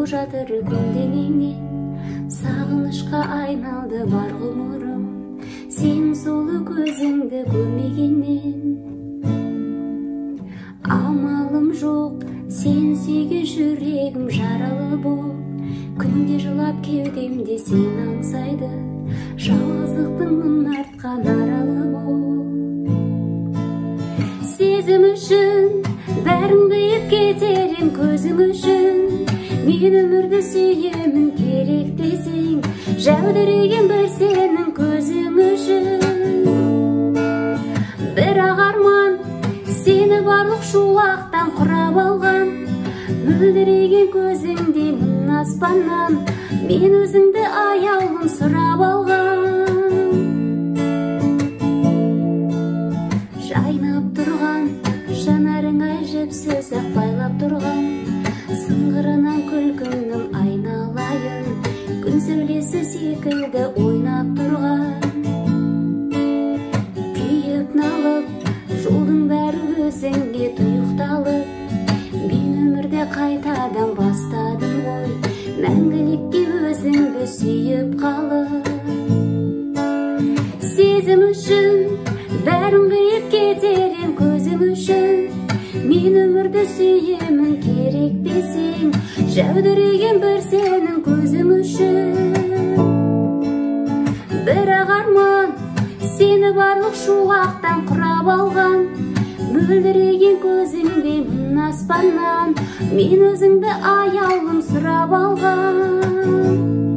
жатыр күнденеңнен, сағынышқа айналды бар ғұмырым, сен сұлу көзіңді көрмегеннен. Амалым жоқ, сен сүйген жүрегім жаралы боп, күнде жылап кеудемде сен аңсайды, жалғыздықтың мұң артқан аралы боп. Сезім үшін бәрін қиып кетерім көзің үшін, мен өмірді сүйемін керек десең, жәудіреген бір сенің көзің үшін. Бірақ арман сені барлық шуақтан құрап алған, мөлдіреген көзіңде мың аспаннан мен өзіңді аяулым сұрап алған. Жайнап тұрған жанарыңа жіпсіз ақ байлап тұрған, сыңғырынан күлкіңнің айналайын, күн сәулесі секілді ойнап тұрған. Күйіп налып жолдың бәрі өзіңе тұйықталып, мен өмірде қайтадан бастадым ғой, мәңгілікке өзіңді сүйіп қалып. Сезім үшін бәрін қиып кетерем көзім үшін, мен өмірді сүйемін керек десең, жәудіреген бір сенің көзің үшін. Бірақ арман сені барлық шуақтан құрап алған, мөлдіреген көзіңде мың аспаннан мен өзіңді аяулым сұрап алған.